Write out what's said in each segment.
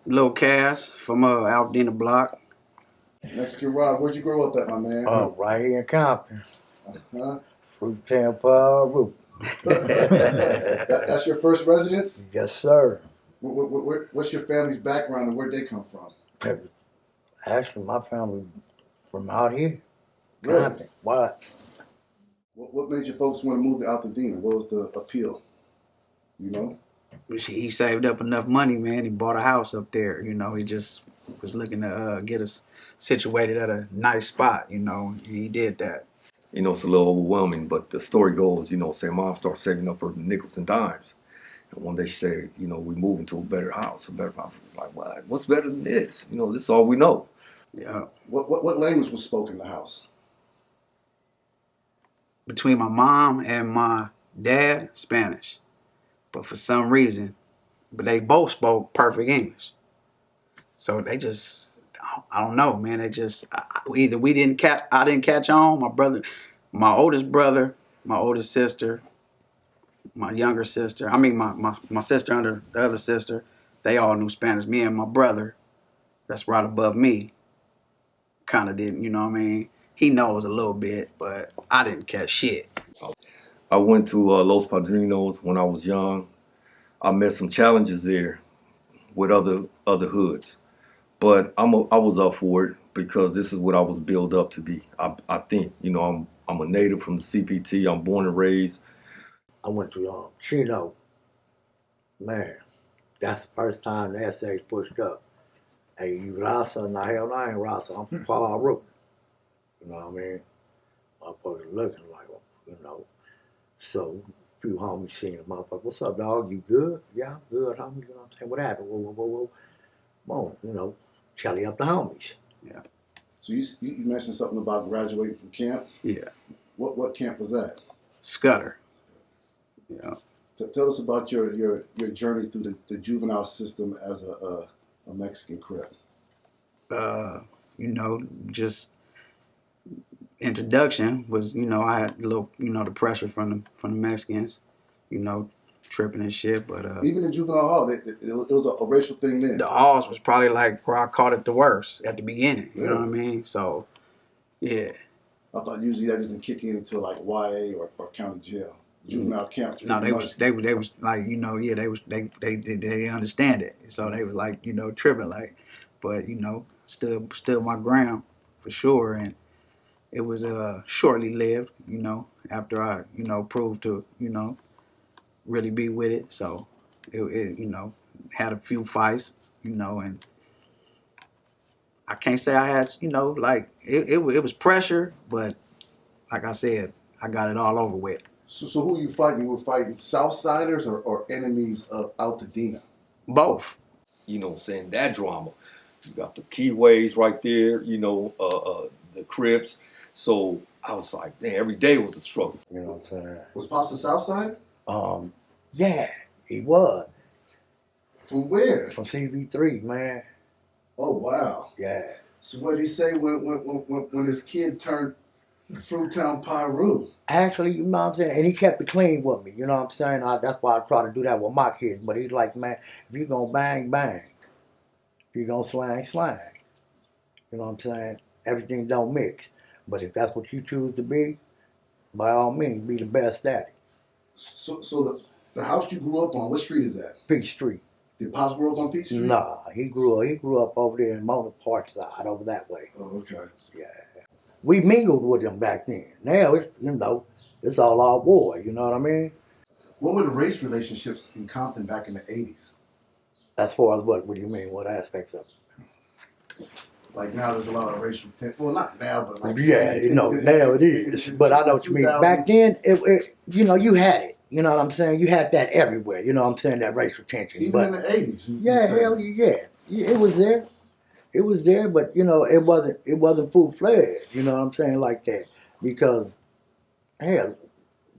Lil Cass from Aldina Block. Mexican Rob, where'd you grow up at, my man? Oh, right here in Compton. Huh? Fruit Tampa Roof. That's your first residence? Yes, sir. What's your family's background and where'd they come from? Actually, my family from out here. Really? Compton. What? What made your folks want to move to Altadena? What was the appeal? You know? He saved up enough money, man. He bought a house up there. He just was looking to get us situated at a nice spot. He did that. It's a little overwhelming, but the story goes, saying mom started saving up her nickels and dimes. And one day she said, we moving to a better house, Like, what? What's better than this? This is all we know. Yeah. What language was spoken in the house? Between my mom and my dad, Spanish. But for some reason, they both spoke perfect English. So they just, I don't know, man. They just, either I didn't catch on. My oldest brother, my oldest sister, my younger sister. I mean, my sister under the other sister. They all knew Spanish. Me and my brother, that's right above me, kind of didn't. You know what I mean? He knows a little bit, but I didn't catch shit. I went to Los Padrinos when I was young. I met some challenges there with other hoods, but I was up for it because this is what I was built up to be. I think I'm a native from the CPT. I'm born and raised. I went to Chino. Man, that's the first time the essays pushed up. Hey, you Rasa? Nah, hell no, I ain't Rasa. I'm from Paul Rook. You know what I mean? Motherfuckers looking like them, So, a few homies seen the motherfucker. What's up, dog? You good? Yeah, I'm good, homie. You know what I'm saying? What happened? Whoa. Come on, tally up the homies. Yeah. So you mentioned something about graduating from camp? Yeah. What camp was that? Scudder. Yeah. Tell us about your journey through the juvenile system as a Mexican Crip. Just introduction was, I had a little, the pressure from the Mexicans, tripping and shit. But even in juvenile hall, it was a racial thing then. The halls was probably like where I caught it the worst at the beginning. You Really? know what I mean? So, yeah. I thought usually that doesn't kick in until like YA or county jail. Juvenile camps. No, they was like, they understand it. So they was like, tripping like, but stood my ground for sure. And it was shortly lived, after I, proved to, really be with it. So it had a few fights, and I can't say I had, like it was pressure, but like I said, I got it all over with. So who you fighting? You were fighting Southsiders or enemies of Altadena? Both. Saying that drama. You got the Keyways right there, the Crips. So I was like, man, every day was a struggle. You know what I'm saying? Was Pops a Southside? Yeah, he was. From where? From CV3, man. Oh wow. Yeah. So what did he say when his kid turned Fruittown Pyru? Actually, you know what I'm saying? And he kept it clean with me, you know what I'm saying? That's why I try to do that with my kids. But he's like, man, if you're going to bang, bang. If you're going to slang, slang. You know what I'm saying? Everything don't mix. But if that's what you choose to be, by all means, be the best at it. So the house you grew up on, what street is that? Peach Street. Did Pops grow up on Peach Street? Nah, he grew up over there in Mona Park side, over that way. Oh, okay. Yeah. We mingled with them back then. Now it's it's all our war, you know what I mean? What were the race relationships in Compton back in the 80s? As far as what do you mean? What aspects of it? Like now there's a lot of racial tension. Well, not now, but like now it is. But I know what you mean. Back then, you had it. You know what I'm saying? You had that everywhere. You know what I'm saying? That racial tension. Even in the 80s. Yeah, hell yeah. It was there. It was there, but it wasn't full fledged. You know what I'm saying, like that, because hell,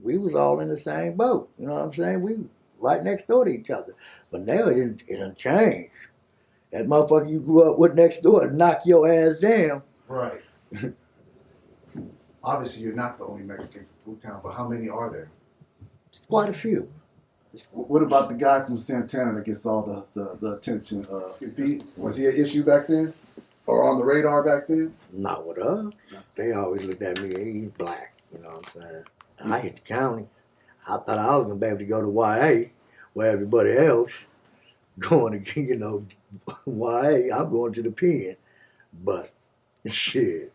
we was all in the same boat. You know what I'm saying? We right next door to each other. But now it didn't change. That motherfucker you grew up with next door knock your ass down. Right. Obviously, you're not the only Mexican from Fruittown, but how many are there? Quite a few. What about the guy from Santana that gets all the attention? Was he an issue back then? Or on the radar back then? Not with us. They always looked at me, he's black, you know what I'm saying? I hit the county. I thought I was gonna be able to go to YA where everybody else going to, you know, YA, I'm going to the pen. But shit.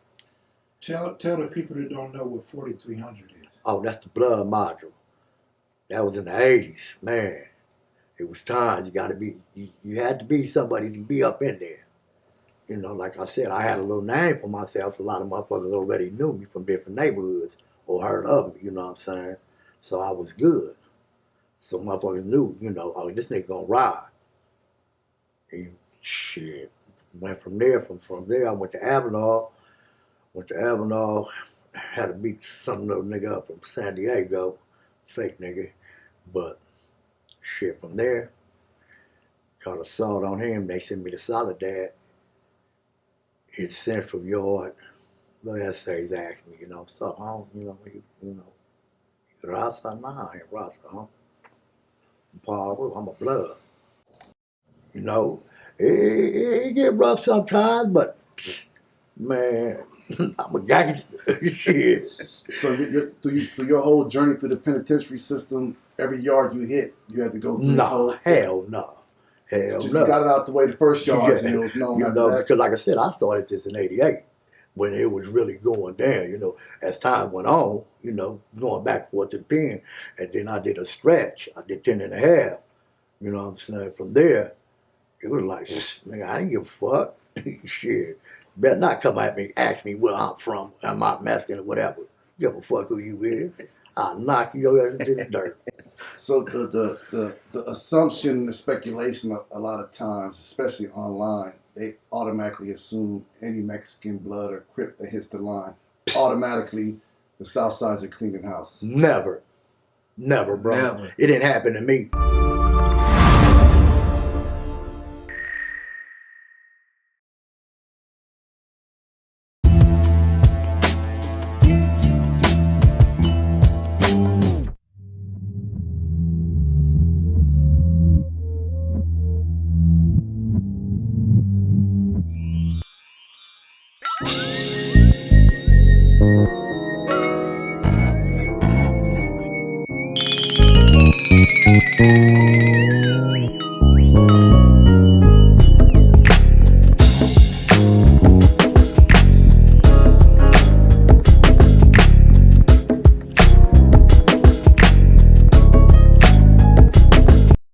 Tell the people that don't know what 4300 is. Oh, that's the blood module. That was in the 80s, man. It was time. You had to be somebody to be up in there. You know, like I said, I had a little name for myself. A lot of motherfuckers already knew me from different neighborhoods or heard of me, you know what I'm saying? So I was good. So motherfuckers knew, you know, oh, this nigga gonna ride. And shit. Went from there. From there, I went to Avenal. Had to beat some little nigga up from San Diego. Fake nigga. But shit, from there, caught assault on him. They sent me to Soledad. Hit Central Yard. The essays asked me, you know, so home, you know, Rasa? Nah, I ain't Rasa, huh? Paul, I'm a blood. You know, it get rough sometimes, but man, I'm a gangster. Shit. So through your whole journey through the penitentiary system, every yard you hit, you had to go through this whole... Hell no. Hell You no. got it out the way the first yards, and it was known after that. Because like I said, I started this in 88 when it was really going down, you know. As time went on, you know, going back forth to the pen, and then I did a stretch. I did 10 and a half, you know what I'm saying? From there, it was like, man, I didn't give a fuck. Shit. Better not come at me, ask me where I'm from, am I Mexican or whatever. Give a fuck who you is. I'll knock your ass into the dirt. So the assumption, the speculation, a lot of times, especially online, they automatically assume any Mexican blood or Crip that hits the line, automatically the South Side's a cleaning house. Never, bro. Never. It didn't happen to me. Thank you.